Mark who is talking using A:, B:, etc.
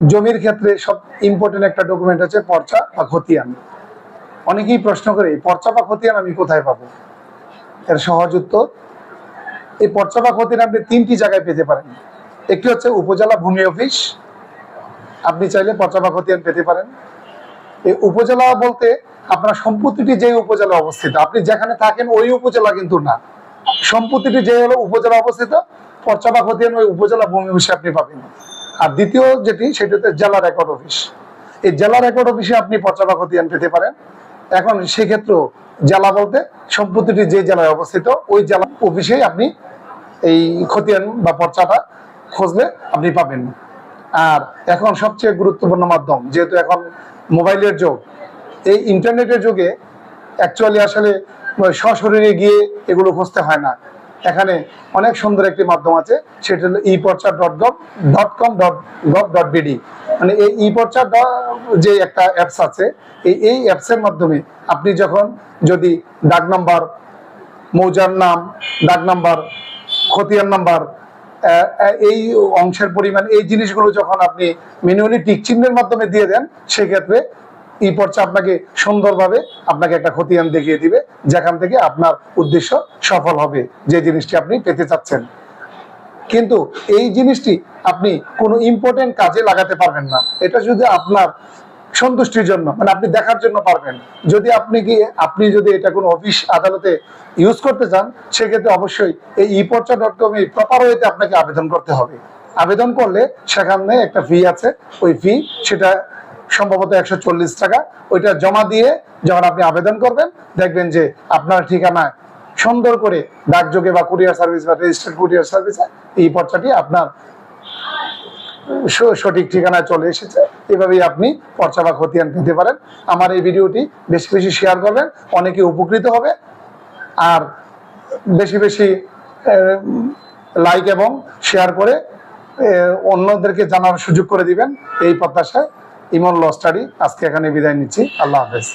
A: জমির ক্ষেত্রে সব ইম্পর্টেন্ট একটা ডকুমেন্ট হচ্ছে পর্চা বা খতিয়ান। অনেকেই প্রশ্ন করে পর্চা বা খতিয়ান আমি কোথায় পাবো? এর সহজ উত্তর, এই পর্চা বা খতিয়ান আপনি 3টি জায়গায় পেতে পারেন। একটি হচ্ছে উপজেলা ভূমি অফিস, আপনি চাইলে পর্চা বা খতিয়ান পেতে পারেন। এই উপজেলা বলতে আপনার সম্পত্তিটি যে উপজেলা অবস্থিত, আপনি যেখানে থাকেন ওই উপজেলা কিন্তু না, সম্পত্তিটি যে হলো উপজেলা অবস্থিত, পর্চা বা খতিয়ান ওই উপজেলা ভূমি অফিসে আপনি পাবেন। আর দ্বিতীয় যেটি, সেটি হচ্ছে জেলা রেকর্ড অফিস। এই জেলা রেকর্ড অফিসে আপনি পর্চা বা খতিয়ান পেতে পারেন। এখন সেক্ষেত্রে জেলা বলতে সম্পত্তিটি যে জেলায় অবস্থিত ওই জেলা অফিসেই আপনি এই খতিয়ান বা পর্চাটা খুঁজলে আপনি পাবেন। আর এখন সবচেয়ে গুরুত্বপূর্ণ মাধ্যম, যেহেতু এখন মোবাইলের যুগ, এই ইন্টারনেটের যুগে অ্যাকচুয়ালি আসলে সশরীরে গিয়ে এগুলো খুঁজতে হয় না। এখানে অনেক সুন্দর একটি মাধ্যম আছে, সেটা হলো eporcha.com.gov.bd। মানে এই eporcha যে একটা অ্যাপস আছে, এই অ্যাপসের মাধ্যমে আপনি যখন যদি ডাক নাম্বার, মৌজার নাম, ডাক নাম্বার, খতিয়ান নাম্বার, এই অংশের পরিমাণ, এই জিনিসগুলো যখন আপনি ম্যানুয়ালি টিক চিহ্নের মাধ্যমে দিয়ে দেন, সেক্ষেত্রে এই পর্চা আপনাকে সুন্দরভাবে আপনাকে একটা খতিয়ান দেখিয়ে দিবে, যেখান থেকে আপনার উদ্দেশ্য সফল হবে, যে জিনিসটি আপনি পেতে চাচ্ছেন। কিন্তু এই জিনিসটি আপনি কোনো ইম্পর্টেন্ট কাজে লাগাতে পারবেন না, এটা শুধু আপনার সন্তুষ্টির জন্য, মানে আপনি দেখার জন্য পারবেন। যদি আপনি যদি এটা কোনো অফিস আদালতে ইউজ করতে চান, সেক্ষেত্রে অবশ্যই এই eporcha.com এই প্রপার ওয়েতে আপনাকে আবেদন করতে হবে। আবেদন করলে সেখানে একটা ফি আছে, ওই ফি, সেটা সম্ভবত 140 টাকা। ওইটা জমা দিয়ে যখন আপনি আবেদন করবেন, দেখবেন যে আপনার ঠিকানায় সুন্দর করে ডাকযোগে বা কুরিয়ার সার্ভিস বা রেজিস্টার্ড কুরিয়ার সার্ভিসে এই পর্চাটি আপনার সঠিক ঠিকানায় চলে এসেছে। এভাবেই আপনি পর্চা বা খতিয়ান পেতে পারেন। আমার এই ভিডিওটি বেশি বেশি শেয়ার করবেন, অনেকে উপকৃত হবে। আর বেশি বেশি লাইক এবং শেয়ার করে অন্যদেরকে জানার সুযোগ করে দিবেন, এই প্রত্যাশায় ইমন ল স্টাডি আজকে এখানে বিদায় নিচ্ছি। আল্লাহ হাফেজ।